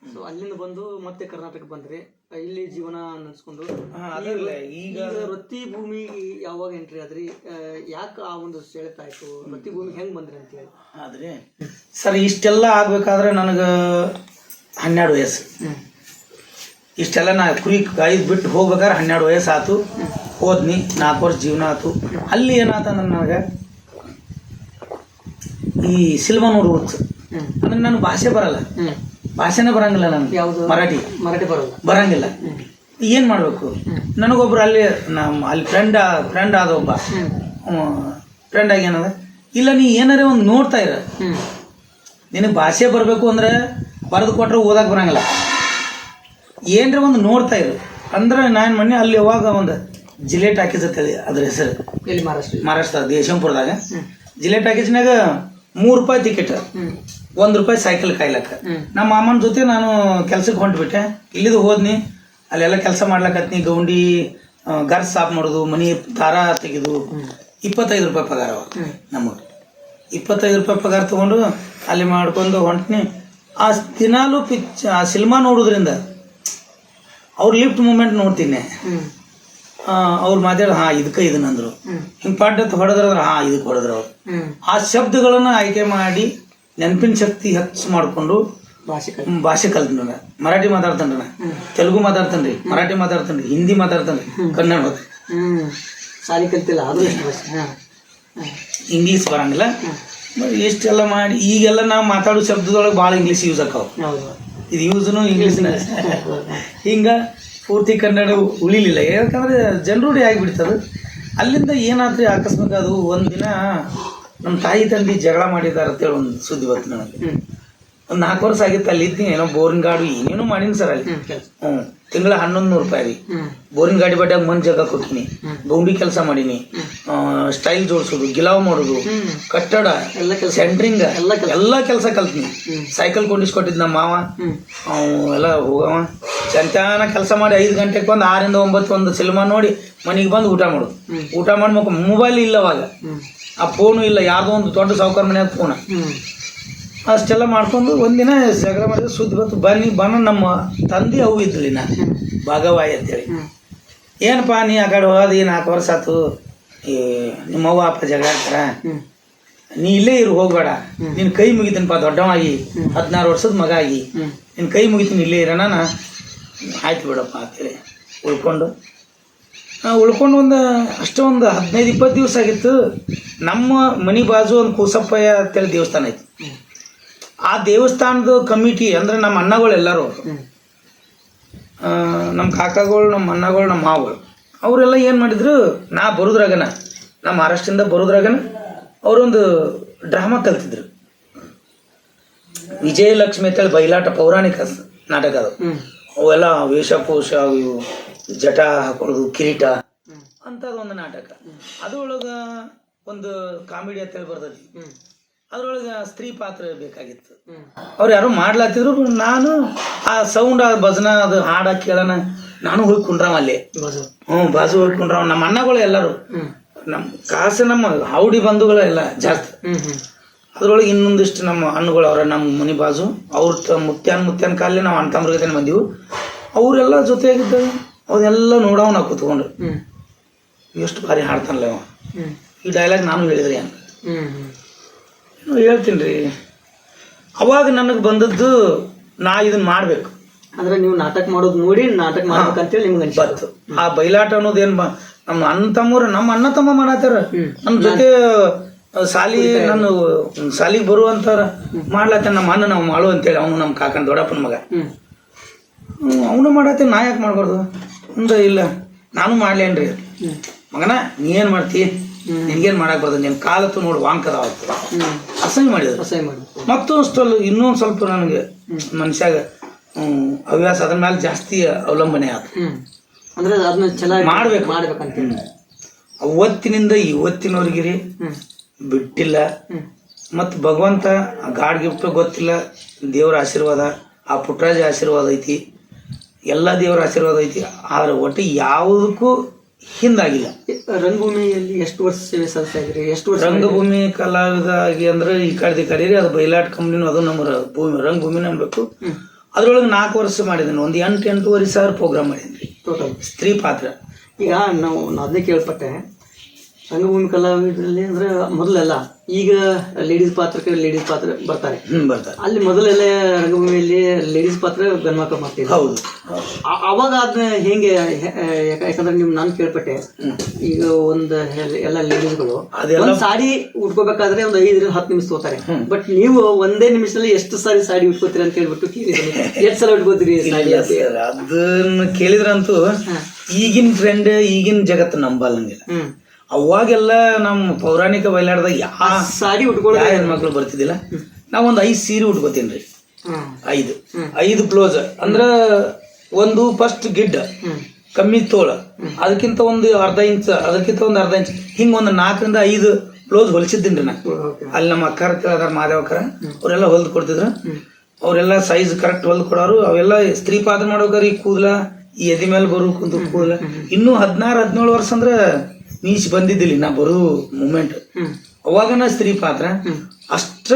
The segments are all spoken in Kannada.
ಸೊ ಅಲ್ಲಿಂದ ಬಂದು ಮತ್ತೆ ಕರ್ನಾಟಕ ಬಂದ್ರಿ, ಇಲ್ಲಿ ಜೀವನ ನಡೆಸ್ಕೊಂಡು ಈಗ ವೃತ್ತಿ ಭೂಮಿ ಯಾವಾಗ ಎಂಟ್ರಿ ಆದ್ರಿ, ಯಾಕೆ ಆ ಒಂದು ಸೆಳೆತ ಆಯ್ತು, ವೃತ್ತಿ ಭೂಮಿ ಹೆಂಗ್ ಬಂದ್ರಿ ಅಂತ ಹೇಳಿ? ಆದ್ರೆ ಸರ್ ಇಷ್ಟೆಲ್ಲ ಆಗ್ಬೇಕಾದ್ರೆ ನನಗೆ 12 ವಯಸ್ಸು. ಇಷ್ಟೆಲ್ಲ ನಾ ಕುರಿ ಕಾಯ್ದು ಬಿಟ್ಟು ಹೋಗ್ಬೇಕಾದ್ರೆ 12 ವಯಸ್ಸು ಆಯ್ತು. ಹೋದ್ನಿ, 4 ವರ್ಷ ಜೀವನ ಆಯ್ತು. ಅಲ್ಲಿ ಏನಾಯ್ತಂದ್ರೆ ನನಗೆ ಈ ಸಿಲ್ವನೂರು ಹುಚ್ಚು ಅಂದ್ರೆ ನನಗೆ ಭಾಷೆ ಬರಲ್ಲ, ಭಾಷೆನೇ ಬರಂಗಿಲ್ಲ ನನಗೆ. ಯಾವುದು? ಮರಾಠಿ ಬರಂಗಿಲ್ಲ. ಏನು ಮಾಡಬೇಕು? ನನಗೊಬ್ರು ಅಲ್ಲಿ ಅಲ್ಲಿ ಫ್ರೆಂಡ್ ಆದ ಒಬ್ಬ ಫ್ರೆಂಡ್ ಆಗಿ ಏನದ, ಇಲ್ಲ ನೀ ಏನಾರೇ ಒಂದು ನೋಡ್ತಾ ಇರ, ನಿನಗೆ ಭಾಷೆ ಬರಬೇಕು ಅಂದ್ರೆ ಬರೆದು ಕೊಟ್ರೆ ಓದಕ್ಕೆ ಬರಂಗಿಲ್ಲ, ಏನರ ಒಂದು ನೋಡ್ತಾ ಇರು ಅಂದ್ರೆ. ನಾನು ಮೊನ್ನೆ ಅಲ್ಲಿ ಯಾವಾಗ ಒಂದು ಜಿಲೇಟ್ ಹಾಕಿಸ್ ಅಂತೇಳಿ ಅದ್ರ ಹೆಸರು, ಮಹಾರಾಷ್ಟ್ರ ದೇಶಂಪುರದಾಗ ಜಿಲೇಟ್ ಹಾಕಿಸ್ನಾಗ 3 ರೂಪಾಯಿ ಟಿಕೆಟ್, 1 ರೂಪಾಯಿ ಸೈಕಲ್ ಕಾಯ್ಲಕ್ಕ. ನಮ್ಮ ಮಾಮನ ಜೊತೆ ನಾನು ಕೆಲ್ಸಕ್ಕೆ ಹೊಂಟ್ಬಿಟ್ಟೆ. ಇಲ್ಲಿದು ಹೋದ್ನಿ, ಅಲ್ಲೆಲ್ಲ ಕೆಲಸ ಮಾಡ್ಲಕತ್ನಿ. ಗೌಂಡಿ ಗರ್ಸ್ ಸಾಫ್ ಮಾಡೋದು, ಮನಿ ದಾರ ತೆಗೆದು 25 ರೂಪಾಯಿ ಪಗಾರ ನಮಗೆ. 25 ರೂಪಾಯಿ ಪಗಾರ ತೊಗೊಂಡು ಅಲ್ಲಿ ಮಾಡ್ಕೊಂಡು ಹೊಂಟ್ನಿ. ಆ ದಿನಾಲು ಆ ಸಿನಿಮಾ ನೋಡೋದ್ರಿಂದ ಅವ್ರ ಲಿಫ್ಟ್ ಮೂಮೆಂಟ್ ನೋಡ್ತೀನಿ. ಅವ್ರು ಮಾತಾಡ ಇದಕ್ಕೆ ಇದನ್ನಂದ್ರು, ಹಿಂಗೆ ಪಾಠ ಹೊಡೆದ್ರಂದ್ರೆ ಇದಕ್ಕೆ ಹೊಡೆದ್ರು. ಅವ್ರು ಆ ಶಬ್ದಗಳನ್ನು ಆಯ್ಕೆ ಮಾಡಿ ನೆನಪಿನ ಶಕ್ತಿ ಹೆಚ್ಚು ಮಾಡಿಕೊಂಡು ಭಾಷೆ ಕಲ್ತ್ನ. ಮರಾಠಿ ಮಾತಾಡ್ತಾನ್ರಿ, ತೆಲುಗು ಮಾತಾಡ್ತಾನ್ರಿ, ಮರಾಠಿ ಮಾತಾಡ್ತಾನ್ರಿ, ಹಿಂದಿ ಮಾತಾಡ್ತಾನ್ರಿ, ಕನ್ನಡ ಸಾಲಿ ಕಲ್ತಿಲ್ಲ, ಅದು ಇಂಗ್ಲೀಷ್ ಬರಂಗಿಲ್ಲ. ಇಷ್ಟೆಲ್ಲ ಮಾಡಿ ಈಗೆಲ್ಲ ನಾವು ಮಾತಾಡೋ ಶಬ್ದದೊಳಗೆ ಭಾಳ ಇಂಗ್ಲೀಷ್ ಯೂಸ್ ಆಕಾವ. ಇದು ಯೂಸ್ನು ಇಂಗ್ಲೀಷ್ನ ಹಿಂಗೆ ಪೂರ್ತಿ ಕನ್ನಡ ಉಳಿಲಿಲ್ಲ, ಯಾಕಂದ್ರೆ ಜನರೂಢಿ ಆಗಿಬಿಡ್ತದೆ. ಅಲ್ಲಿಂದ ಏನಾದ್ರೂ ಆಕಸ್ಮಿಕ ಅದು ಒಂದಿನ ನಮ್ಮ ತಾಯಿ ತಂದೆ ಜಗಳ ಮಾಡಿದಾರ ಅಂತೇಳಿ ಒಂದು ಸುದ್ದಿ ಬಂತು ನನಗೆ. ಒಂದು 4 ವರ್ಷ ಆಗಿತ್ತು ಅಲ್ಲಿ ಇದ್ದೀನಿ. ಏನೋ ಬೋರಿನ ಗಾಡಿ ಏನೇನೋ ಮಾಡೀನಿ ಸರ್ ಅಲ್ಲಿ. ತಿಂಗಳ 1100 ರೂಪಾಯಿ ರೀ. ಬೋರಿನ ಗಾಡಿ ಬಡ್ಡಿಯಾಗ ಮಂಜ್ ಜಾಗ ಕೊಟ್ಟಿನಿ, ಗೌಂಡಿ ಕೆಲಸ ಮಾಡೀನಿ, ಸ್ಟೈಲ್ ಜೋಡಿಸೋದು, ಗಿಲಾವ್ ಮಾಡೋದು, ಕಟ್ಟಡ, ಸೆಂಟ್ರಿಂಗ್ ಎಲ್ಲ ಕೆಲಸ ಕಲ್ತೀನಿ. ಸೈಕಲ್ ಕೊಂಡಿಸ್ಕೊಟ್ಟಿದ್ ನಮ್ಮ ಮಾವ, ಎಲ್ಲ ಹೋಗವ ಚಂತಾನ ಕೆಲಸ ಮಾಡಿ 5 ಗಂಟೆಗೆ ಬಂದು 6 ರಿಂದ 9 ಒಂದು ಸಿನಿಮಾ ನೋಡಿ ಮನೆಗೆ ಬಂದು ಊಟ ಮಾಡೋದು. ಊಟ ಮಾಡಿ ಮೊಬೈಲ್ ಇಲ್ಲ ಅವಾಗ, ಆ ಫೋನು ಇಲ್ಲ, ಯಾವುದೋ ಒಂದು ದೊಡ್ಡ ಸಾವುಕಾರ ಮನೆಯಾಗ ಫೋನ. ಅಷ್ಟೆಲ್ಲ ಮಾಡ್ಕೊಂಡು ಒಂದಿನ ಜಗಳ ಮಾಡಿದ್ರೆ ಸುದ್ದಿ ಬಂತು, ಬನ್ನ ನಮ್ಮ ತಂದೆ ಅವು ಇದ್ಲಿ ನಾ ಭಾಗವಾಯಿ ಅಂತೇಳಿ. ಏನಪ್ಪ ನೀ ಆ ಕಡೆ ಹೋಗೋದು 4 ವರ್ಷ ಆಯ್ತು, ನಿಮ್ಮ ಅವ್ವ ಅಪ್ಪ ಜಗಳ ಆಡ್ತಾರ, ನೀ ಇಲ್ಲೇ ಇರು, ಹೋಗ್ಬೇಡ, ನಿನ್ನ ಕೈ ಮುಗಿತೀನಪ್ಪ, ದೊಡ್ಡವಾಗಿ 16 ವರ್ಷದ ಮಗ ಆಗಿ ನಿನ್ನ ಕೈ ಮುಗಿತೀನಿ, ಇಲ್ಲೇ ಇರೋಣ. ಆಯ್ತು ಬಿಡಪ್ಪ ಅಂತೇಳಿ ಉಳ್ಕೊಂಡು ಒಂದು ಅಷ್ಟೇ ಒಂದು 15-20 ದಿವಸ ಆಗಿತ್ತು. ನಮ್ಮ ಮನೆ ಬಾಜು ಒಂದು ಕೂಸಪ್ಪಯ್ಯ ಅಂತೇಳಿ ದೇವಸ್ಥಾನ ಐತಿ. ಆ ದೇವಸ್ಥಾನದ ಕಮಿಟಿ ಅಂದ್ರೆ ನಮ್ಮ ಅಣ್ಣಗಳು ಎಲ್ಲರೂ, ನಮ್ಮ ಕಾಕಾಗಳು, ನಮ್ಮ ಅಣ್ಣಗಳು, ನಮ್ಮ ಮಾವುಗಳು, ಅವರೆಲ್ಲ ಏನು ಮಾಡಿದ್ರು, ನಾ ಬರೋದ್ರಾಗನ, ನಮ್ಮ ಮಹಾರಾಷ್ಟ್ರದಿಂದ ಬರೋದ್ರಾಗನ ಅವರೊಂದು ಡ್ರಾಮಾ ಕಲ್ತಿದ್ರು. ವಿಜಯಲಕ್ಷ್ಮಿ ಅಂತೇಳಿ ಬಯಲಾಟ ಪೌರಾಣಿಕ ನಾಟಕ ಅದು. ಅವೆಲ್ಲ ವೇಷಭೂಷ, ಇವು ಜಟ ಹಾಕೊಳ್ಳೋದು, ಕಿರೀಟ ಅಂಥದ್ದೊಂದು ನಾಟಕ. ಅದ್ರೊಳಗೆ ಒಂದು ಕಾಮಿಡಿ ಅಂತೇಳಿ ಬರ್ತೈತಿ. ಅದ್ರೊಳಗೆ ಸ್ತ್ರೀ ಪಾತ್ರ ಬೇಕಾಗಿತ್ತು. ಅವ್ರು ಯಾರು ಮಾಡ್ಲಾತಿದ್ರು. ನಾನು ಆ ಸೌಂಡ್, ಆ ಭಜನಾ, ಅದು ಹಾಡ ಕೇಳೋಣ ನಾನು ಹೋಗಿ ಕುಂಡ್ರಾವ ಅಲ್ಲಿ. ಬಾಜು ಹೋಗಿ ಕುಂಡ್ರಾವ. ನಮ್ಮ ಅಣ್ಣಗಳು ಎಲ್ಲರೂ, ನಮ್ಮ ಕಾಸು, ನಮ್ಮ ಹೌಡಿ ಬಂಧುಗಳು ಎಲ್ಲ ಜಾಸ್ತಿ. ಅದ್ರೊಳಗೆ ಇನ್ನೊಂದಿಷ್ಟು ನಮ್ಮ ಹಣ್ಣುಗಳು ಅವ್ರ ನಮ್ಮ ಮನೆ ಬಾಜು, ಅವ್ರ ಮುತ್ಯಾನ ಕಾಲೇ ನಾವು ಅಣ್ಣ ತಮ್ಮರಿಗೆ ಬಂದೀವು. ಅವರೆಲ್ಲ ಜೊತೆಯಾಗಿದ್ದಾಗ ಅವನ್ನೆಲ್ಲ ನೋಡವ ನಾವು ಕೂತ್ಕೊಂಡು, ಎಷ್ಟು ಭಾರಿ ಹಾಡ್ತಾನಲ್ಲ ಅವ. ಈ ಡೈಲಾಗ್ ನಾನು ಹೇಳಿದ್ರಿ ಅಂತ ಹೇಳ್ತೀನಿ ರೀ. ಅವಾಗ ನನಗೆ ಬಂದದ್ದು, ನಾ ಇದನ್ನ ಮಾಡ್ಬೇಕು ಅಂದ್ರೆ ನೀವು ನಾಟಕ ಮಾಡೋದು ನೋಡಿ ನಾಟಕ ಮಾಡ್ಬೇಕಂತೇಳಿ ನಿಮ್ಗೆ ಬಂತು. ಆ ಬಯಲಾಟ ಅನ್ನೋದು ಏನು ನಮ್ಮ ಅಣ್ಣ ತಮ್ಮ ಮಾಡತ್ತಾರ, ನಮ್ಮ ಜೊತೆ ನನ್ನ ಸಾಲಿಗೆ ಬರುವಂತಾರ ಮಾಡ್ಲತ್ತ. ನಮ್ಮ ಅಣ್ಣ ನಾವು ಮಾಡು ಅಂತೇಳಿ, ಅವನು ನಮ್ಮ ಕಾಕನ ದೊಡ್ಡಪ್ಪನ ಮಗ, ಅವನು ಮಾಡತ್ತೆ, ನಾ ಯಾಕೆ ಮಾಡ್ಬಾರ್ದು ಅಂದ. ಇಲ್ಲ ನಾನು ಮಾಡ್ಲೇನ್ರಿ ಮಗನ, ನೀ ಏನು ಮಾಡ್ತಿ, ನಿನ್ಗೇನು ಮಾಡಕ್ ಬರ್ತದೆ, ನಿನ್ನ ಕಾಲತ್ತು ನೋಡಿ ವಾಂಕದ ಅವತ್ತು ಅಸಹ್ಯ ಮಾಡಿದ್ರು. ಮತ್ತೊಂದು ಇನ್ನೊಂದು ಸ್ವಲ್ಪ ನನಗೆ ಮನುಷ್ಯಾಗ ಹವ್ಯಾಸ, ಅದ್ರ ಮೇಲೆ ಜಾಸ್ತಿ ಅವಲಂಬನೆ ಆಯ್ತು. ಅಂದ್ರೆ ಅದನ್ನ ಚೆನ್ನಾಗಿ ಮಾಡ್ಬೇಕಂತ ಅವತ್ತಿನಿಂದ ಇವತ್ತಿನವರೆಗಿರಿ ಬಿಟ್ಟಿಲ್ಲ. ಮತ್ತು ಭಗವಂತ ಗಾಡ್ ಗಿಫ್ಟ್ ಗೊತ್ತಿಲ್ಲ, ದೇವರ ಆಶೀರ್ವಾದ, ಆ ಪುಟ್ಟರಾಜ ಆಶೀರ್ವಾದ ಐತಿ, ಎಲ್ಲ ದೇವರ ಆಶೀರ್ವಾದ ಐತಿ. ಆದ್ರೆ ಒಟ್ಟು ಯಾವುದಕ್ಕೂ ಹಿಂದಾಗಿಲ್ಲ. ರಂಗಭೂಮಿಯಲ್ಲಿ ಎಷ್ಟು ವರ್ಷ ಸೇವೆ ಸಲ್ಲಿಸ್ತಾ ಇದ್ರಿ? ಎಷ್ಟು ವರ್ಷ ರಂಗಭೂಮಿ ಕಲಾವಿದ ಆಗಿ ಅಂದ್ರೆ ಈ ಕಡೆ ಅದು ಬಯಲಾಟ ಕಂಪ್ನಿನೂ ಅದು ನಮ್ಮ ಭೂಮಿ ರಂಗಭೂಮಿನ ಅನ್ಬೇಕು. ಅದ್ರೊಳಗೆ 4 ವರ್ಷ ಮಾಡಿದ್ದೀನಿ. ಒಂದು 8-8.5 ಸಾವಿರ ಪ್ರೋಗ್ರಾಮ್ ಮಾಡಿದ್ದೀನಿ ಟೋಟಲ್ ಸ್ತ್ರೀ ಪಾತ್ರ. ಈಗ ನಾನು ಅದನ್ನೇ ಕೇಳ್ಪಟ್ಟೆ, ರಂಗಭೂಮಿ ಕಲಾವಿದರಲ್ಲಿ ಅಂದ್ರೆ ಮೊದಲೆಲ್ಲ, ಈಗ ಲೇಡೀಸ್ ಪಾತ್ರಕ್ಕೆ ಲೇಡೀಸ್ ಪಾತ್ರ ಬರ್ತಾರೆ, ಬರ್ತಾರೆ. ಅಲ್ಲಿ ಮೊದಲೆಲ್ಲ ರಂಗಭೂಮಿಯಲ್ಲಿ ಲೇಡೀಸ್ ಪಾತ್ರ ಗಂಡ್ಮಕ್ಳು ಮಾಡ್ತಿದ್ರು. ಹೌದು. ಅವಾಗ ಅದನ್ನ ಹೆಂಗೆ, ಯಾಕಂದ್ರೆ ನಾನು ಕೇಳ್ಪಟ್ಟೆ, ಈಗ ಒಂದು ಎಲ್ಲ ಲೇಡೀಸ್ಗಳು ಒಂದು ಸಾಡಿ ಉಟ್ಕೋಬೇಕಾದ್ರೆ ಒಂದು 5-10 ನಿಮಿಷ ತಗೋತಾರೆ. ಬಟ್ ನೀವು ಒಂದೇ ನಿಮಿಷದಲ್ಲಿ ಎಷ್ಟು ಸಾಡಿ ಉಟ್ಕೋತೀರಿ ಅಂತ ಹೇಳ್ಬಿಟ್ಟು ಕೇಳಿದ್ದೀನಿ. ಎಷ್ಟು ಸಲ ಉಟ್ಕೋತೀರಿ ಸಾಡಿ? ಅದನ್ನ ಕೇಳಿದ್ರಂತೂ ಈಗಿನ ಟ್ರೆಂಡ್, ಈಗಿನ ಜಗತ್ತು ನಂಬಲ್ಲಂಗಿಲ್ಲ. ಅವಾಗೆಲ್ಲ ನಮ್ಮ ಪೌರಾಣಿಕ ಬಯಲಾಟದಾಗ ಸಾಡಿ ಉಟ್ಕೊಳ್ಳೋ ಹೆಣ್ಮಕ್ಳು ಬರ್ತಿದ್ದಿಲ್ಲ. ನಾವೊಂದು 5 ಸೀರೆ ಉಟ್ಕೋತೀನಿ ರೀ. 5 ಬ್ಲೌಸ್ ಅಂದ್ರ ಒಂದು ಫಸ್ಟ್ ಗಿಡ್ಡ ಕಮ್ಮಿ ತೋಳ, ಅದಕ್ಕಿಂತ ಒಂದು ಅರ್ಧ ಇಂಚ್, ಅದಕ್ಕಿಂತ ಒಂದು ಅರ್ಧ ಇಂಚ್, ಹಿಂಗ ಒಂದು 4-5 ಬ್ಲೌಸ್ ಹೊಲಿಸಿದ್ದೀನಿ ನಾ. ಅಲ್ಲಿ ನಮ್ಮ ಅಕ್ಕಾರ ಅದಾರ, ಮಾದೇವಕ್ಕರ, ಅವರೆಲ್ಲ ಹೊಲ್ದು ಕೊಡ್ತಿದ್ರು. ಅವರೆಲ್ಲ ಸೈಜ್ ಕರೆಕ್ಟ್ ಹೊಲ್ದು ಕೊಡೋರು. ಅವೆಲ್ಲ ಸ್ತ್ರೀ ಪಾತ್ರ ಮಾಡೋಕಾರ ಈ ಕೂದಲ, ಈ ಎದಿ ಮೇಲೆ ಬರು ಕುಂತು ಕೂದಲ. ಇನ್ನೂ 16-17 ವರ್ಷ ಅಂದ್ರೆ ಮೀಸಿ ಬಂದಿದ್ದಿಲ್ಲ ನಾ ಬರೋ ಮೂಮೆಂಟ್. ಅವಾಗನ ಸ್ತ್ರೀ ಪಾತ್ರ ಅಷ್ಟ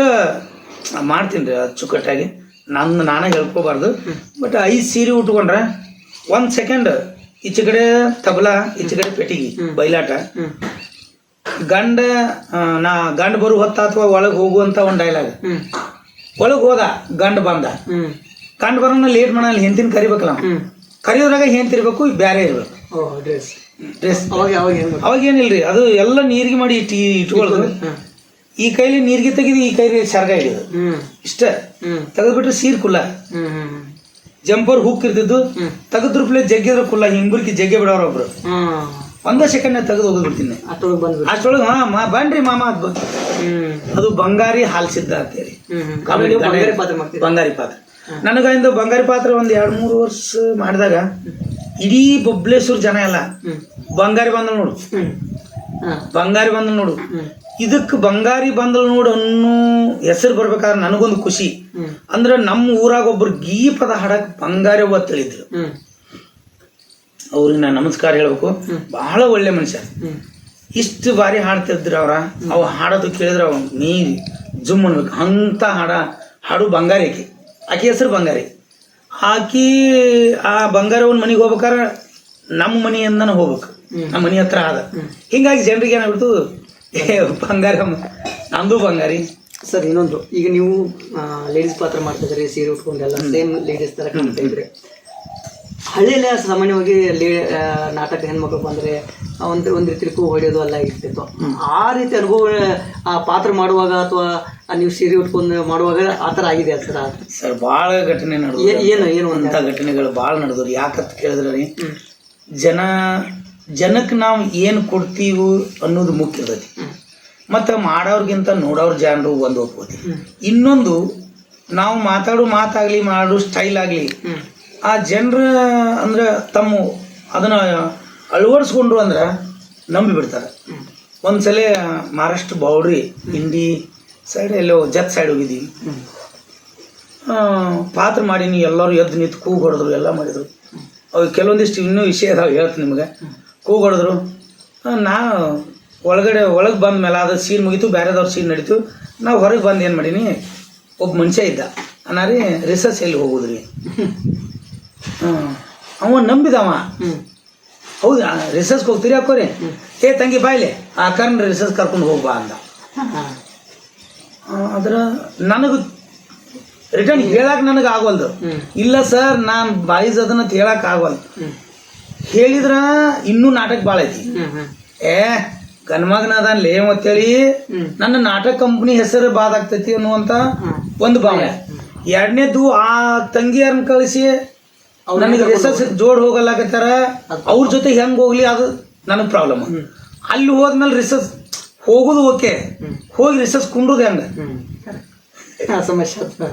ಮಾಡ್ತೀನಿ ರೀ ಅಚ್ಚುಕಟ್ಟಾಗಿ. ನಾನೇ ಹೇಳ್ಕೋಬಾರ್ದು. ಬಟ್ 5 ಸೀರೆ ಉಟ್ಕೊಂಡ್ರೆ 1 ಸೆಕೆಂಡ್ ಈಚೆ ಕಡೆ ತಬಲಾ, ಈಚೆ ಕಡೆ ಪೆಟ್ಟಿಗೆ, ಬಯಲಾಟ. ಗಂಡ ಬರು ಹೊತ್ತ ಅಥವಾ ಒಳಗೆ ಹೋಗುವಂತ ಒಂದು ಡೈಲಾಗ್. ಒಳಗೆ ಹೋದ, ಗಂಡ ಬಂದ, ಗಂಡ ಬರೋನ ಲೇಟ್ ಮಾಡಲ್ಲ, ಹೆಂತಿನ ಕರಿಬೇಕಲ್ಲ. ಕರಿಯೋದ್ರಾಗ ಹೆಂತಿರ್ಬೇಕು, ಬ್ಯಾರೆ ಇರ್ಬೇಕು ಡ್ರೆಸ್. ಅವಾಗ ಏನಿಲ್ರಿ, ಅದು ಎಲ್ಲ ನೀರಿಗೆ ಮಾಡಿ ಇಟ್ಕೊಳ್ಳೋದು. ಈ ಕೈಲಿ ನೀರಿಗೆ ತೆಗಿದು, ಈ ಕೈಲಿ ಸರ್ಗ ಹಿಡಿದು, ಇಷ್ಟ ತೆಗೆದ್ಬಿಟ್ರೆ ಸೀರ್ ಕುಲ್ಲ. ಜಂಪರ್ ಹುಕ್ ಇರ್ತಿದ್ದು, ತೆಗೆದ್ರ ಪ್ಲೇಸ್ ಜಗ್ಗಿದ್ರ ಕುಲ್ಲ. ಹಿಂಗುರ್ಕಿ ಜಗ್ಗೆ ಬಿಡೋರು ಒಬ್ರು. 1 ಸೆಕೆಂಡ್ ತೆಗೆದು ಹೋಗಿ ಬಿಡ್ತೀನಿ ಅಷ್ಟೊಳಗೆ. ಬನ್ರಿ ಮಾಮ, ಅದು ಬಂಗಾರಿ ಹಾಲ್ಸಿದ್ದ ಅಂತೇಳಿ ಬಂಗಾರಿ ಪಾತ್ರ. ನನಗಿಂದ ಬಂಗಾರಿ ಪಾತ್ರ ಒಂದು 2-3 ವರ್ಷ ಮಾಡಿದಾಗ ಇಡೀ ಬಬ್ಲೇಶ್ವರ ಜನ ಎಲ್ಲ ಬಂಗಾರಿ ಬಂದಲ್ ನೋಡು, ಬಂಗಾರಿ ಬಂದಲ್ ನೋಡು. ಇದಕ್ಕೆ ಬಂಗಾರಿ ಬಂದಲ್ ನೋಡು ಅನ್ನೋ ಹೆಸರು ಬರ್ಬೇಕಾದ್ರೆ ನನಗೊಂದು ಖುಷಿ. ಅಂದ್ರೆ ನಮ್ಮ ಊರಾಗ ಒಬ್ರು ಗೀ ಪದ ಹಾಡಕ್ ಬಂಗಾರಿ ಒಬ್ಬ ತಿಳಿದ್ರು. ಅವ್ರಿಗೆ ನಾನು ನಮಸ್ಕಾರ ಹೇಳ್ಬೇಕು. ಬಹಳ ಒಳ್ಳೆ ಮನುಷ್ಯ. ಇಷ್ಟು ಬಾರಿ ಹಾಡ್ತಿದ್ರು ಅವ್ರ. ಅವ ಹಾಡೋದು ಕೇಳಿದ್ರೆ ಅವ ನೀರು ಜುಮ್ ಅನ್ಬೇಕು ಅಂತ ಹಾಡು ಬಂಗಾರಿ. ಆಕೆ ಹೆಸರು ಬಂಗಾರಿ. ಆಕಿ ಆ ಬಂಗಾರವನ್ನ ಮನೆಗೆ ಹೋಗ್ಬೇಕಾರೆ ನಮ್ಮ ಮನೆಯಿಂದನೇ ಹೋಗ್ಬೇಕು, ನಮ್ಮ ಮನೆ ಹತ್ರ ಆದ. ಹಿಂಗಾಗಿ ಜನರಿಗೆ ಏನಾಗ್ಬಿಡ್ತು, ಬಂಗಾರಿ ನಮ್ದು ಬಂಗಾರಿ. ಸರ್ ಇನ್ನೊಂದು, ಈಗ ನೀವು ಲೇಡೀಸ್ ಪಾತ್ರ ಮಾಡ್ತಿದ್ರಿ, ಸೀರೆ ಉಟ್ಕೊಂಡೆಲ್ಲ ಸೇಮ್ ಲೇಡೀಸ್ ತರ ಕಾಣ್ತಾ ಇದ್ರಿ. ಹಳ್ಳಿಯಲ್ಲೇ ಸಾಮಾನ್ಯವಾಗಿ ನಾಟಕ ಹೆಣ್ಮಕ್ಳು ಬಂದ್ರೆ ಒಂದು ರೀತಿ ಹೊಡೆಯೋದು ಎಲ್ಲ ಇರ್ತಿತ್ತು. ಆ ರೀತಿ ಅನುಭವ ಆ ಪಾತ್ರ ಮಾಡುವಾಗ ಅಥವಾ ನೀವು ಸೀರೆ ಉಟ್ಕೊಂಡು ಮಾಡುವಾಗ ಆ ಥರ ಆಗಿದೆ ಸರ್? ಭಾಳ ಘಟನೆ ನಡೆದು, ಏನು ಅಂತ ಘಟನೆಗಳು ಭಾಳ ನಡೆದವ್ರು. ಯಾಕಂತ ಕೇಳಿದ್ರೆ ಜನಕ್ಕೆ ನಾವು ಏನು ಕೊಡ್ತೀವಿ ಅನ್ನೋದು ಮುಖ್ಯ ಇರ್ತೈತಿ. ಮತ್ತು ಮಾಡೋರ್ಗಿಂತ ನೋಡೋರು ಜನರು ಒಂದು ಒಪ್ಕೋತಿ. ಇನ್ನೊಂದು, ನಾವು ಮಾತಾಡೋ ಮಾತಾಗಲಿ, ಮಾಡೋ ಸ್ಟೈಲ್ ಆಗಲಿ, ಆ ಜನರ ಅಂದ್ರೆ ತಮ್ಮ ಅದನ್ನು ಅಳವಡಿಸ್ಕೊಂಡ್ರು ಅಂದ್ರೆ ನಂಬಿ ಬಿಡ್ತಾರೆ. ಒಂದ್ಸಲ ಮಹಾರಾಷ್ಟ್ರ ಬೌಡ್ರಿ ಇಂಡಿ ಸೈಡ್ ಎಲ್ಲೋ ಜತ್ ಸೈಡ್ ಹೋಗಿದ್ದೀವಿ. ಪಾತ್ರ ಮಾಡೀನಿ, ಎಲ್ಲರೂ ಎದ್ದು ನಿಂತು ಕೂಗು ಹೊಡೆದ್ರು, ಎಲ್ಲ ಮಾಡಿದರು. ಅವು ಕೆಲವೊಂದಿಷ್ಟು ಇನ್ನೂ ವಿಷಯ ಅದಾವೆ, ಹೇಳ್ತೀನಿ ನಿಮಗೆ. ಕೂಗು ಹೊಡೆದ್ರು. ಒಳಗೆ ಬಂದ ಮೇಲೆ ಅದು ಸೀನ್ ಮುಗೀತು, ಬೇರೆದವ್ರ ಸೀನ್ ನಡೀತು. ನಾವು ಹೊರಗೆ ಬಂದು ಏನು ಮಾಡೀನಿ, ಒಬ್ಬ ಮನುಷ್ಯ ಇದ್ದ ಅನ್ನಾರಿ ರಿಸರ್ಚ್ ಎಲ್ಲಿ ಹೋಗುದ್ರಿ. ಅವ ನಂಬಿದವ, ಹೌದಾ ರಿಸರ್ಚ್ಗೆ ಹೋಗ್ತೀರಿ ಹಾಕೋರಿ, ಏ ತಂಗಿ ಬಾಯ್ಲೆ ಆ ಕಾರಣ ರಿಸರ್ಚ್ ಕರ್ಕೊಂಡು ಹೋಗ್ಬಾ ಅಂದ. ಅದ್ರ ನನಗೆ ರಿಟರ್ನ್ ಹೇಳಕ್ ನನಗೆ ಆಗೋಲ್ದು. ಇಲ್ಲ ಸರ್ ನಾನು ಬಾಯ್ಸ್ ಅದನ್ನ ಹೇಳಕ್ ಆಗೋಲ್ದು. ಹೇಳಿದ್ರ ಇನ್ನೂ ನಾಟಕ ಭಾಳ ಐತಿ. ಗನ್ಮಗನ ಅದನ್ಲೇ ಅಂತೇಳಿ ನನ್ನ ನಾಟಕ ಕಂಪ್ನಿ ಹೆಸರು ಬಾದಾಗ್ತೈತಿ ಅನ್ನುವಂತ ಒಂದು ಭಾವನೆ. ಎರಡನೇದು, ಆ ತಂಗಿಯರನ್ನ ಕಳಿಸಿ ನನಗೆ ರಿಸರ್ಚ್ ಜೋಡ್ ಹೋಗಲಾಕತ್ತಾರ, ಅವ್ರ ಜೊತೆ ಹೆಂಗ್ ಹೋಗ್ಲಿ ಅದು ನನಗೆ ಪ್ರಾಬ್ಲಮ್. ಅಲ್ಲಿ ಹೋದ್ಮೇಲೆ ರಿಸರ್ಚ್ ಹೋಗುದು ಓಕೆ, ಹೋಗಿ ರಿಸರ್ಚ್ ಕುಂಡ್ರುದು ಹೆಂಗ ಸಮಸ್ಯೆ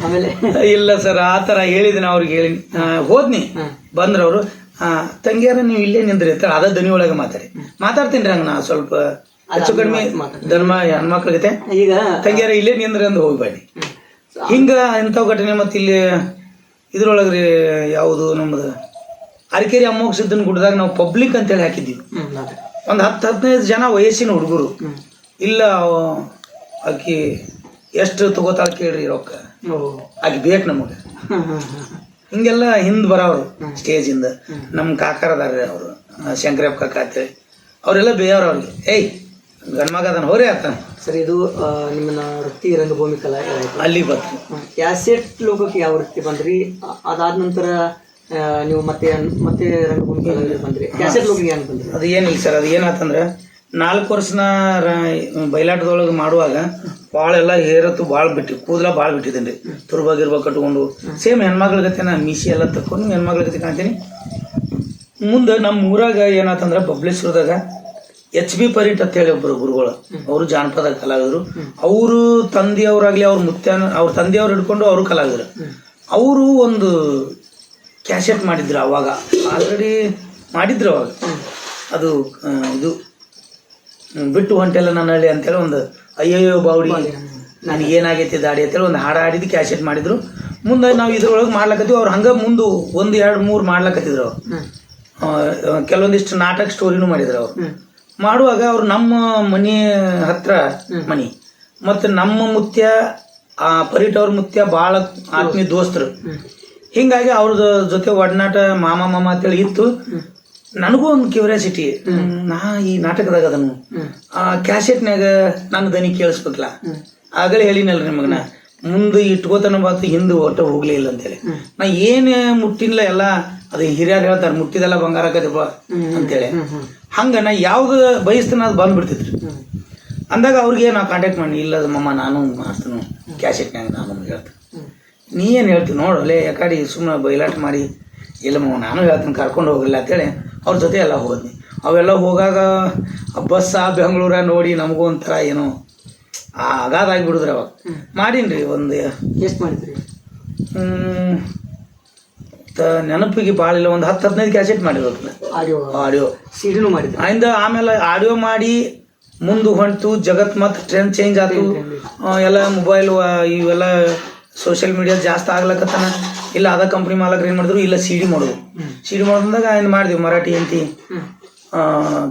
ಆಮೇಲೆ ಇಲ್ಲ ಸರ್ ಆ ಥರ ಹೇಳಿದ್ದೀನಿ ಅವ್ರಿಗೆ. ಹೇಳಿ ಹೋದ್ನಿ ಬಂದ್ರವ್ರು, ತಂಗಿಯಾರ ನೀವು ಇಲ್ಲೇ ನಿಂದ್ರಿ ಅಂತ ಅದ ದನಿ ಒಳಗೆ ಮಾತಾಡ್ತೀನಿ ಹಂಗ. ನಾ ಸ್ವಲ್ಪ ಹೆಚ್ಚು ಕಡಿಮೆ ಧರ್ಮ ಹೆಣ್ಮಕ್ಳಿಗತೆ ಈಗ ತಂಗಿಯಾರ ಇಲ್ಲೇ ನಿಂದ್ರಿ ಅಂದ್ ಹೋಗ್ಬೇಡಿ. ಹಿಂಗ ಇಂಥವು ಘಟನೆ. ಮತ್ತೆ ಇಲ್ಲಿ ಇದ್ರೊಳಗ್ರಿ ಯಾವುದು ನಮ್ಮದು ಅರಕೇರಿ ಅಮ್ಮೋಗ ಸಿದ್ದನ ಗುಡ್ಡದಾಗ ನಾವು ಪಬ್ಲಿಕ್ ಅಂತೇಳಿ ಹಾಕಿದ್ದೀವಿ. ಒಂದು 10-15 ಜನ ವಯಸ್ಸಿನ ಹುಡುಗರು. ಇಲ್ಲ ಆಕಿ ಎಷ್ಟು ತಗೋತಾಳ ಕೇಳ್ರಿ ರೊಕ್ಕ, ಆಕಿ ಬೇಕು ನಮಗೆ. ಹಿಂಗೆಲ್ಲ ಹಿಂದ್ ಬರೋರು ಸ್ಟೇಜ್ ಇಂದ ನಮ್ಮ ಕಾಕರದಾರ ಅವರು ಶಂಕರಪ್ಪ ಕಾಕ ಅಂತೇಳಿ ಅವರೆಲ್ಲ ಬೇಯವ್ರ ಅವ್ರಿಗೆ ಏಯ್ ಗಂಡ್ಮಗ ಅದನ್ನ ಹೋರೇ ಆತ ಸರ್ ಇದು ನಿಮ್ಮನ್ನ ವೃತ್ತಿ ರಂಗಭೂಮಿ ಕಲಾ ಅಲ್ಲಿ ಬಂತು. ಕ್ಯಾಸೆಟ್ ಲೋಕಕ್ಕೆ ಯಾವ ವೃತ್ತಿ ಬಂದ್ರಿ? ಅದಾದ ನಂತರ ನೀವು ಮತ್ತೆ ಮತ್ತೆ ರಂಗಭೂಮಿ ಕಲಾವಿದರು ಬಂದ್ರಿ, ಕ್ಯಾಸೆಟ್ ಲೋಕಕ್ಕೆ ಏನು ಬಂದ್ರಿ? ಅದು ಏನಿಲ್ಲ ಸರ್, ಅದು ಏನಾತಂದ್ರೆ 4 ವರ್ಷನ ಬಯಲಾಟದೊಳಗೆ ಮಾಡುವಾಗ ಭಾಳ ಎಲ್ಲ ಹೇರತ್ತು ಭಾಳ ಕೂದಲ ಭಾಳ ಬಿಟ್ಟಿದ್ದೇನೆ ರೀ. ತುರ್ಬಾಗಿರ್ಬೇಕು ಕಟ್ಕೊಂಡು ಸೇಮ್ ಹೆಣ್ಮಕ್ಳ ಗತೆ ನಾನು ಮೀಸಿ ಎಲ್ಲ ತಕ್ಕೊಂಡು ಹೆಣ್ಮಕ್ಳ ಗತೆ ಕಾಣ್ತೀನಿ. ಮುಂದೆ ನಮ್ಮ ಊರಾಗ ಏನಾತಂದ್ರೆ ಬಬ್ಲೇಶ್ವರದಾಗ HB ಪರೀಟ್ ಅಂತ ಹೇಳಿ ಒಬ್ಬರು ಗುರುಗಳು, ಅವರು ಜಾನಪದ ಕಲಾವಿದರು. ಅವರು ತಂದೆಯವರಾಗ್ಲಿ ಅವ್ರ ತಂದೆಯವ್ರು ಹಿಡ್ಕೊಂಡು ಅವರು ಕಲಾವಿದರು. ಅವರು ಒಂದು ಕ್ಯಾಸೆಟ್ ಮಾಡಿದ್ರು ಅವಾಗ, ಆಲ್ರೆಡಿ ಮಾಡಿದ್ರು ಅವಾಗ. ಅದು ಇದು ಬಿಟ್ಟು ಹೊಂಟೆಲ್ಲ ನನ್ನ ಹಳ್ಳಿ ಅಂತೇಳಿ ಒಂದು ಅಯ್ಯಯ್ಯೋ ಬಾವಡಿ ನನಗೆ ಏನಾಗೈತಿ ದಾಡಿ ಅಂತೇಳಿ ಒಂದು ಹಾಡು ಹಾಡಿದ್ದು ಕ್ಯಾಸೆಟ್ ಮಾಡಿದ್ರು. ಮುಂದೆ ನಾವು ಇದ್ರೊಳಗೆ ಮಾಡ್ಲಕತ್ತೀವಿ. ಅವ್ರು ಹಂಗೆ ಮುಂದೆ 1, 2, 3 ಮಾಡ್ಲಕತ್ತಿದ್ರು. ಅವ್ರು ಕೆಲವೊಂದಿಷ್ಟು ನಾಟಕ ಸ್ಟೋರಿನೂ ಮಾಡಿದ್ರು. ಅವ್ರು ಮಾಡುವಾಗ ಅವ್ರು ನಮ್ಮ ಮನೆ ಹತ್ರ ಮನಿ ಮತ್ತು ನಮ್ಮ ಮುತ್ಯ ಪರೀಟ್ ಅವ್ರ ಮುತ್ಯ ಭಾಳ ಆತ್ಮೀಯ ದೋಸ್ತರು. ಹಿಂಗಾಗಿ ಅವ್ರ ಜೊತೆ ಒಡನಾಟ ಮಾಮ ಅಂತೇಳಿ ಇತ್ತು. ನನಗೂ ಒಂದು ಕ್ಯೂರಿಯಾಸಿಟಿ, ನಾ ಈ ನಾಟಕದಾಗ ಅದನ್ನು ಕ್ಯಾಸೆಟ್ನಾಗ ನನ್ನ ದನಿ ಕೇಳಿಸ್ಬೇಕಲ್ಲ. ಆಗಲೇ ಹೇಳಿನಲ್ರಿ ನಿಮಗನ ಮುಂದೆ ಇಟ್ಕೋತನ ಬಾತು ಹಿಂದೆ ಒಟ್ಟ ಹೋಗ್ಲೇ ಇಲ್ಲ ಅಂತೇಳಿ. ನಾ ಏನು ಮುಟ್ಟಿಲ್ಲ ಎಲ್ಲ ಅದು ಹಿರಿಯರು ಹೇಳ್ತಾರೆ, ಮುಟ್ಟಿದೆಲ್ಲ ಬಂಗಾರ ಆಕತಿಪ್ಪ ಅಂತೇಳಿ. ಹಂಗ ನಾ ಯಾವ್ದು ಬಯಸ್ತಾನ ಅದು ಬಂದ್ಬಿಡ್ತಿದ್ರಿ. ಅಂದಾಗ ಅವ್ರಿಗೆ ನಾವು ಕಾಂಟ್ಯಾಕ್ಟ್ ಮಾಡಿ, ಇಲ್ಲ ಮಮ್ಮ ನಾನು ಮಾಡ್ತೀನಿ ಕ್ಯಾಸೆಟ್ನಾಗ ನಾನು ಹೇಳ್ತೀನಿ. ನೀ ಏನು ಹೇಳ್ತೀನಿ ನೋಡಲ್ಲೇ ಯಾಕಡೆ ಸುಮ್ಮನೆ ಬಯಲಾಟ ಮಾಡಿ, ಇಲ್ಲ ಮಮ್ಮ ನಾನು ಹೇಳ್ತೀನಿ ಕರ್ಕೊಂಡು ಹೋಗಲ್ಲ ಅಂತೇಳಿ ಅವ್ರ ಜೊತೆ ಎಲ್ಲ ಹೋದ್ನಿ. ಅವೆಲ್ಲ ಹೋಗಾಗ ಬಸ್ ಬೆಂಗಳೂರ ನೋಡಿ ನಮಗೂ ಒಂಥರ ಏನೋ ಅಗಾದಾಗಿಬಿಡುದ್ರಿ. ಅವಾಗ ಮಾಡೀನಿ ಒಂದು ಎಷ್ಟು ಮಾಡಿದ್ರಿ? ನೆನಪಿಗೆ ಭಾಳ ಇಲ್ಲ, ಒಂದು 10-15 ಕ್ಯಾಸೆಟ್ ಮಾಡಿರ್ಬೇಕಲ್ಲ. ಆಡಿಯೋ ಸಿಡಿನೂ ಮಾಡಿದ್ರಿ. ಆಮೇಲೆ ಆಡಿಯೋ ಮಾಡಿ ಮುಂದೆ ಹೊಂಟು ಜಗತ್ ಮತ್ತು ಟ್ರೆಂಡ್ ಚೇಂಜ್ ಆಯ್ತು. ಎಲ್ಲ ಮೊಬೈಲ್ ಇವೆಲ್ಲ ಸೋಷಿಯಲ್ ಮೀಡಿಯಾ ಜಾಸ್ತಿ ಆಗ್ಲಕತ್ತಾನ. ಇಲ್ಲ ಅದ ಕಂಪ್ನಿ ಮಾಲಕರು ಏನು ಮಾಡಿದ್ರು, ಇಲ್ಲ CD ಮಾಡೋದು. CD ಮಾಡೋದಾಗ ಏನು ಮಾಡಿದ್ವಿ, ಮರಾಠಿ ಅಂತಿ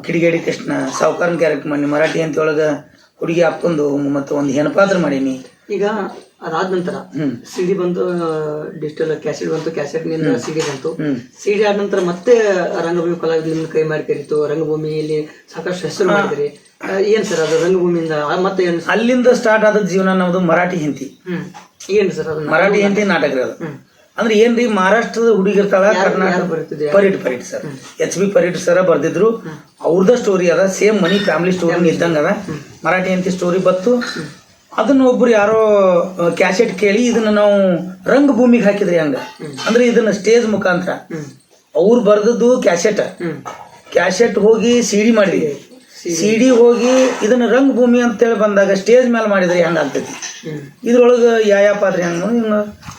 ಕಿಡಿಗೇಡಿ ಕೃಷ್ಣ ಸಾವುಕಾರನ ಕ್ಯಾರೆಕ್ಟರ್ ಮಾಡಿ ಮರಾಠಿ ಅಂತಿ ಒಳಗೆ ಹುಡುಗಿ ಅಪ್ಪಂದು ಮತ್ತು ಒಂದು ಹೆಣ್ಪಾತ್ರ ಮಾಡೀನಿ. ಈಗ ಅದಾದ ನಂತರ CD ಬಂತು, ಡಿಜಿಟಲ್ ಕ್ಯಾಸೆಟ್ ಬಂತು, ಕ್ಯಾಸೆಟ್ನಿಂದ CD ಬಂತು. CD ಆದ ನಂತರ ಮತ್ತೆ ರಂಗಭೂಮಿ ಕಲಾವಿದ ಕೈ ಮಾಡಿ ಕರೀತು. ರಂಗಭೂಮಿಯಲ್ಲಿ ಸಾಕಷ್ಟು ಹೆಸರು ಮಾಡಿದ್ರಿ. ಏನ್ ಸರ್ ಅದು ರಂಗಭೂಮಿಯಿಂದ ಮತ್ತೆ ಏನು ಅಲ್ಲಿಂದ ಸ್ಟಾರ್ಟ್ ಆದ ಜೀವನ ನಮ್ದು ಮರಾಠಿ ಹಿಂತಿ. ಏನ್ ಸರ್ ಅದು ಮರಾಠಿ ಹಿಂತಿ ನಾಟಕ ಅದು. ಅಂದ್ರೆ ಏನ್ರಿ, ಮಹಾರಾಷ್ಟ್ರದ ಹುಡುಗಿರ್ತಾಳ, ಕರ್ನಾಟಕ ಪರೀಟ್ ಸರ್, HB ಪರೀಟ್ ಸರ ಬರ್ದಿದ್ರು. ಅವ್ರದ ಸ್ಟೋರಿ ಅದ, ಸೇಮ್ ಮನಿ ಫ್ಯಾಮಿಲಿ ಸ್ಟೋರಿ ಇದ್ದಂಗ ಅದ. ಮರಾಠಿ ಹಿಂತಿ ಸ್ಟೋರಿ ಬತ್ತು. ಅದನ್ನ ಒಬ್ರು ಯಾರೋ ಕ್ಯಾಸೆಟ್ ಕೇಳಿ ಇದನ್ನ ನಾವು ರಂಗಭೂಮಿಗೆ ಹಾಕಿದ್ರಿ. ಹಂಗ ಅಂದ್ರೆ ಇದನ್ನ ಸ್ಟೇಜ್ ಮುಖಾಂತರ ಅವ್ರು ಬರ್ದದ್ದು ಕ್ಯಾಸೆಟ್ ಹೋಗಿ CD ಮಾಡಿದ್ವಿ. CD ಹೋಗಿ ಇದನ್ನ ರಂಗಭೂಮಿ ಅಂತೇಳಿ ಬಂದಾಗ ಸ್ಟೇಜ್ ಮೇಲೆ ಮಾಡಿದ್ರಿ ಹಂಗಾಗ್ತೈತಿ. ಇದ್ರೊಳಗೆ ಯಾವ ಪಾತ್ರ ಹೆಂಗ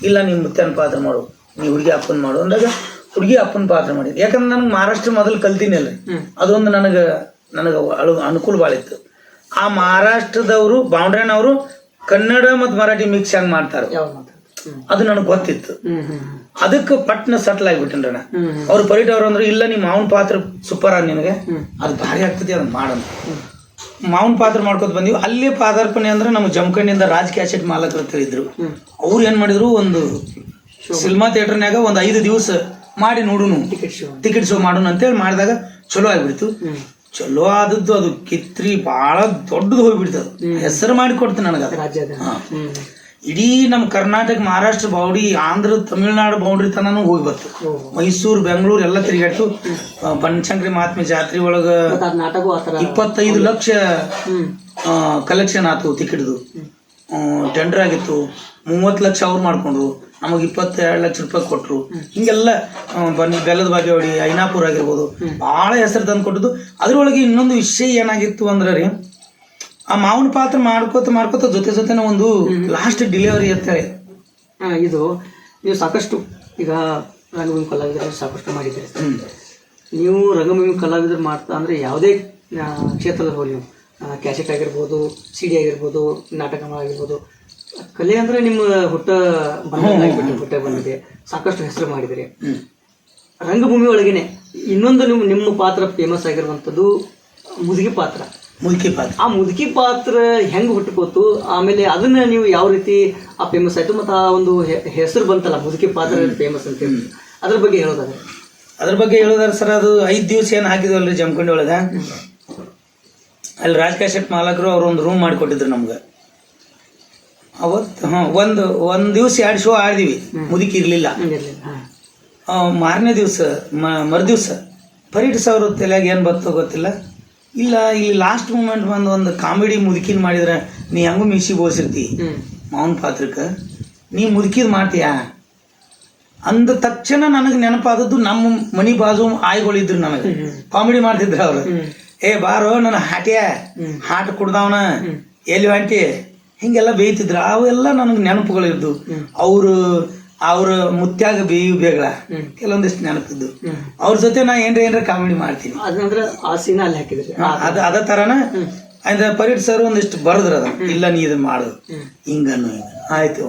ಇಲ್ಲ, ನೀವು ಮುತ್ತನ ಪಾತ್ರ ಮಾಡು, ನೀವು ಹುಡುಗಿ ಅಪ್ಪನ ಮಾಡು ಅಂದಾಗ ಹುಡುಗಿ ಅಪ್ಪನ ಪಾತ್ರ ಮಾಡಿದ್ವಿ. ಯಾಕಂದ್ರೆ ನನಗೆ ಮಹಾರಾಷ್ಟ್ರ ಮೊದಲು ಕಲ್ತೀನಿ ಅಲ್ಲ, ಅದೊಂದು ನನಗೆ ಅನುಕೂಲ ಭಾಳ ಇತ್ತು. ಆ ಮಹಾರಾಷ್ಟ್ರದವರು ಬಾಂಡ್ರೇನವರು ಕನ್ನಡ ಮತ್ತು ಮರಾಠಿ ಮಿಕ್ಸ್ ಹೆಂಗ್ ಮಾಡ್ತಾರೆ ಅದು ನನಗೆ ಗೊತ್ತಿತ್ತು. ಅದಕ್ಕೆ ಪಟ್ನ ಸಟ್ಲ್ ಆಗಿಬಿಟ್ಟನ್ರಣ. ಅವ್ರು ಪರೀಟ್ ಅವ್ರು ಅಂದ್ರೆ, ಇಲ್ಲ ನಿಮ್ಮ ಮಾವನ ಪಾತ್ರ ಸೂಪರ್ ಆದ ನಿನಗೆ, ಅದು ಭಾರಿ ಆಗ್ತದೆ, ಅದನ್ನ ಮಾಡಂತ ಮಾವನ ಪಾತ್ರ ಮಾಡ್ಕೊತ ಬಂದೀವಿ. ಅಲ್ಲಿ ಪಾದಾರ್ಪಣೆ ಅಂದ್ರೆ ನಮ್ಮ ಜಮಖಂಡಿಂದ ರಾಜ್ ಕ್ಯಾಸೆಟ್ ಮಾಲಕರು ತಿಳಿದ್ರು. ಅವ್ರು ಏನ್ ಮಾಡಿದ್ರು, ಒಂದು ಸಿನಿಮಾ ಥಿಯೇಟರ್ನಾಗ ಒಂದು 5 ದಿವಸ ಮಾಡಿ ನೋಡುನು, ಟಿಕೆಟ್ ಶೋ ಮಾಡೋಣ ಅಂತೇಳಿ ಮಾಡಿದಾಗ ಚಲೋ ಆಗ್ಬಿಡ್ತು. ಚಲೋ ಆದದ್ದು ಅದು ಕಿತ್ರಿ ಭಾಳ ದೊಡ್ಡದು ಹೋಗ್ಬಿಡ್ತದ. ಹೆಸರು ಮಾಡಿ ಕೊಡ್ತೀನಿ ನನಗೆ. ಇಡೀ ನಮ್ಮ ಕರ್ನಾಟಕ, ಮಹಾರಾಷ್ಟ್ರ ಬೌಂಡ್ರಿ, ಆಂಧ್ರ, ತಮಿಳ್ನಾಡು ಬೌಂಡ್ರಿ ತನೂ ಹೋಗಿ ಬರ್ತು. ಮೈಸೂರು, ಬೆಂಗಳೂರು ಎಲ್ಲ ತಿರುಗಾಡ್ತು. ಬನಶಂಕರಿ ಮಹಾತ್ಮೆ ಜಾತ್ರೆ ಒಳಗ 25 ಲಕ್ಷ ಕಲೆಕ್ಷನ್ ಆಯ್ತು ಟಿಕೆಟ್ದು. ಟೆಂಡರ್ ಆಗಿತ್ತು. 30 ಲಕ್ಷ ಅವ್ರು ಮಾಡ್ಕೊಂಡ್ರು, ನಮಗೆ 22 ಲಕ್ಷ ರೂಪಾಯಿ ಕೊಟ್ಟರು. ಹಿಂಗೆಲ್ಲ ಬೆಲ್ಲದ ಬಾಗೇವಾಡಿ, ಐನಾಪುರ ಆಗಿರ್ಬೋದು, ಭಾಳ ಹೆಸರು ತಂದು ಕೊಟ್ಟದ್ದು. ಅದ್ರೊಳಗೆ ಇನ್ನೊಂದು ವಿಷಯ ಏನಾಗಿತ್ತು ಅಂದ್ರೆ ರೀ, ಆ ಮಾವನ ಪಾತ್ರ ಮಾಡ್ಕೋತ ಜೊತೆ ಒಂದು ಲಾಸ್ಟ್ ಡಿಲಿವರಿ ಅಂತ ಹೇಳಿ. ಇದು ನೀವು ಸಾಕಷ್ಟು ಈಗ ರಂಗಭೂಮಿ ಕಲಾವಿದರು ಸಾಕಷ್ಟು ಮಾಡಿದ್ದೀರಿ. ನೀವು ರಂಗಭೂಮಿ ಕಲಾವಿದರು ಮಾಡ್ತಾ ಅಂದರೆ ಯಾವುದೇ ಕ್ಷೇತ್ರದಲ್ಲಿ ಹೋಗಿ, ನೀವು ಕ್ಯಾಸೆಟ್ ಆಗಿರ್ಬೋದು, CD ಆಗಿರ್ಬೋದು, ನಾಟಕಗಳಾಗಿರ್ಬೋದು, ಕಲೆ ಅಂದರೆ ನಿಮ್ಮ ಹುಟ್ಟ ಬಂದಿದೆ. ಸಾಕಷ್ಟು ಹೆಸರು ಮಾಡಿದಿರಿ. ರಂಗಭೂಮಿ ಒಳಗೇನೆ ಇನ್ನೊಂದು ನಿಮ್ಮ ಪಾತ್ರ ಫೇಮಸ್ ಆಗಿರುವಂಥದ್ದು ಮುದುಗಿ ಪಾತ್ರ. ಮುದುಕಿ ಪಾತ್ರ. ಆ ಮುದುಕಿ ಪಾತ್ರ ಹೆಂಗ್ ಹುಟ್ಟುಕೋತು, ಆಮೇಲೆ ಅದನ್ನ ನೀವು ಯಾವ ರೀತಿ ಆ ಫೇಮಸ್ ಆಯ್ತು, ಮತ್ತು ಆ ಒಂದು ಹೆಸರು ಬಂತಲ್ಲ ಮುದುಕಿ ಪಾತ್ರ ಫೇಮಸ್ ಅಂತ ಹೇಳಿ, ಅದ್ರ ಬಗ್ಗೆ ಹೇಳೋದಾದ್ರೆ? ಅದ್ರ ಬಗ್ಗೆ ಹೇಳೋದಾರೆ ಸರ್, ಅದು 5 ದಿವಸ ಏನು ಹಾಕಿದ್ವಲ್ರಿ ಜಮಖಂಡಿ ಒಳಗೆ, ಅಲ್ಲಿ ರಾಜಕಾಯಿ ಶೆಟ್ ಮಾಲಕರು ಅವ್ರು ಒಂದು ರೂಮ್ ಮಾಡಿಕೊಟ್ಟಿದ್ರು ನಮ್ಗೆ. ಅವತ್ತು ಒಂದು ದಿವ್ಸ 2 ಶೋ ಆಡಿದ್ವಿ, ಮುದುಕಿ ಇರಲಿಲ್ಲ. ಮಾರನೇ ದಿವಸ ಮರುದಿವ್ಸ ಪರೀಟ್ ಸರ್ ತಲೆಯಾಗ ಏನು ಬರ್ತೋ ಗೊತ್ತಿಲ್ಲ, ಇಲ್ಲ ಇಲ್ಲಿ ಲಾಸ್ಟ್ ಮೂಮೆಂಟ್ ಬಂದು ಒಂದು ಕಾಮಿಡಿ ಮುದುಕಿನ ಮಾಡಿದ್ರೆ ನೀ ಹೆಂಗೂ ಮಿಕ್ಸಿ ಬೋಸಿರ್ತಿ ಮಾವನ ಪಾತ್ರಕ್ಕೆ, ನೀ ಮುದುಕಿದ್ ಮಾಡ್ತೀಯಾ ಅಂದ ತಕ್ಷಣ ನನಗೆ ನೆನಪಾದದ್ದು ನಮ್ಮ ಮನಿ ಬಾಜು ಆಯ್ಗಳಿದ್ರು, ನನಗೆ ಕಾಮಿಡಿ ಮಾಡ್ತಿದ್ರು ಅವ್ರು. ಏ ಬಾರೋ ನನ್ನ ಹಾಟ ಕುಡ್ದವನ ಎಲ್ಲಿ ಹೊಂಟಿ ಹಿಂಗೆಲ್ಲ ಬೇಯ್ತಿದ್ರು. ಅವೆಲ್ಲ ನನಗೆ ನೆನಪುಗಳಿದ್ದು. ಅವ್ರ ಮುತ್ಯಾಗ ಬೇಯು ಬೇಗಳ ಕೆಲವೊಂದಿಷ್ಟು ನೆನಪಿದ್ದು. ಅವ್ರ ಜೊತೆ ನಾ ಏನ್ರ ಕಾಮಿಡಿ ಮಾಡ್ತೀನಿ. ಅದ ತರನ ಅಂದ್ರೆ ಪರೀಟ್ ಸರ್ ಒಂದಿಷ್ಟು ಬರದ್ರ ಅದ, ಇಲ್ಲ ನೀ ಇದನ್ನ ಮಾಡು ಹಿಂಗನ್ನು ಆಯ್ತು.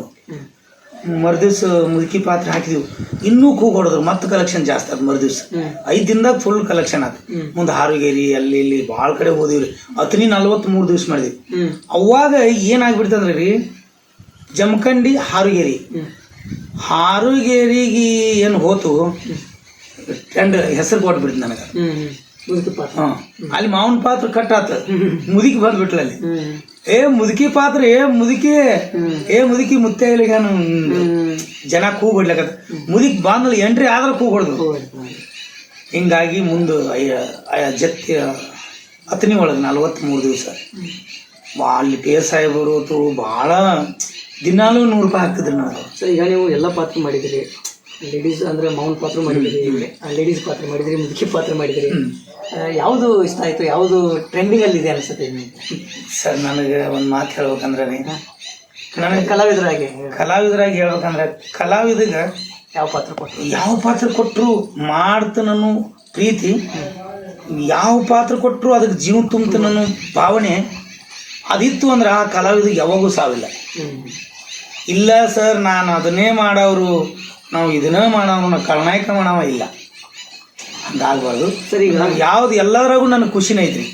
ಮರುದಿವ್ಸ ಮುದುಕಿ ಪಾತ್ರ ಹಾಕಿದ್ವಿ, ಇನ್ನೂ ಕೂಗ್ ಹೊಡೆದ್ರು, ಮತ್ತೆ ಕಲೆಕ್ಷನ್ ಜಾಸ್ತಿ ಆಯ್ತು. ಮರುದಿವ್ಸ 5 ದಿನದಾಗ ಫುಲ್ ಕಲೆಕ್ಷನ್ ಆಯ್ತು. ಮುಂದೆ ಹಾರುಗೇರಿ ಅಲ್ಲಿ ಇಲ್ಲಿ ಭಾಳ ಕಡೆ ಹೋದಿವ್ರಿ. 43 ದಿವ್ಸ ಮಾಡಿದ್ವಿ. ಅವಾಗ ಏನಾಗ್ಬಿಡ್ತಂದ್ರೆ ರೀ, ಜಮಖಂಡಿ ಹಾರುಗೇರಿಗೆ ಏನು ಹೋತು ಟ್ರೆಂಡ್ ಹೆಸರು ಕೊಟ್ಬಿಡ್ತು ನನಗೆ. ಅಲ್ಲಿ ಮಾವನ ಪಾತ್ರ ಕಟ್ ಆತ, ಮುದುಕಿ ಬಂದ್ಬಿಟ್ಲ ಅಲ್ಲಿ. ಮುದುಕಿ ಪಾತ್ರ ಮುದುಕಿ ಮುತ್ತೆ ಇಲ್ಲಿಗಾನು ಜನ ಕೂಗ್ ಹೊಡ್ಲಕತ್ತ. ಮುದುಕಿ ಬಾಂಧಲ್ಲಿ ಎಂಟ್ರಿ ಆದ್ರೆ ಕೂಗ್ ಹೊಡೆದು. ಹಿಂಗಾಗಿ ಮುಂದೆ ಜತ್ತಿ ಅತನಿ ಒಳಗೆ 43 ದಿವಸ ಅಲ್ಲಿ ಪೇರ್ ಸಾಹೇಬರು ಭಾಳ ದಿನಾಲೂ 100 ರೂಪಾಯಿ ಹಾಕ್ತಿದ್ರು ನಾವು. ಸರ್, ಈಗ ನೀವು ಎಲ್ಲ ಪಾತ್ರ ಮಾಡಿದಿರಿ, ಲೇಡೀಸ್ ಅಂದ್ರೆ ಮೌನ್ ಪಾತ್ರ ಮಾಡಿದಿರಿ, ಲೇಡೀಸ್ ಪಾತ್ರ ಮಾಡಿದಿರಿ, ಮುದುಕಿ ಪಾತ್ರ ಮಾಡಿದಿರಿ. ಯಾವುದು ಇಷ್ಟ ಆಯ್ತು, ಯಾವುದು ಟ್ರೆಂಡಿಂಗ್ ಅಲ್ಲಿ ಇದೆ ಅನ್ಸುತ್ತೆ ಸರ್? ನನಗೆ ಒಂದು ಮಾತು ಹೇಳ್ಬೇಕಂದ್ರೆ, ನನಗೆ ಕಲಾವಿದರಾಗಿ ಹೇಳ್ಬೇಕಂದ್ರೆ, ಕಲಾವಿದಗ ಯಾವ ಪಾತ್ರ ಕೊಟ್ಟರು ಮಾಡ್ತನೂ ಪ್ರೀತಿ, ಯಾವ ಪಾತ್ರ ಕೊಟ್ಟರು ಅದಕ್ಕೆ ಜೀವ ತುಂಬ್ತನೂ ಭಾವನೆ ಅದಿತ್ತು ಅಂದ್ರೆ ಆ ಕಲಾವಿದಿಗೆ ಯಾವಾಗೂ ಸಾವಿಲ್ಲ. ಇಲ್ಲ ಸರ್ ನಾನು ಅದನ್ನೇ ಮಾಡೋರು, ನಾವು ಇದನ್ನೇ ಮಾಡೋರು, ನಾವು ಖಳನಾಯಕ ಮಾಡವ ಇಲ್ಲ, ಹಂಗಾಗಬಾರ್ದು ಸರ್. ಈಗ ಯಾವ್ದು ಎಲ್ಲದ್ರಾಗೂ ನನಗೆ ಖುಷಿನೇ ಐತ್ರಿ.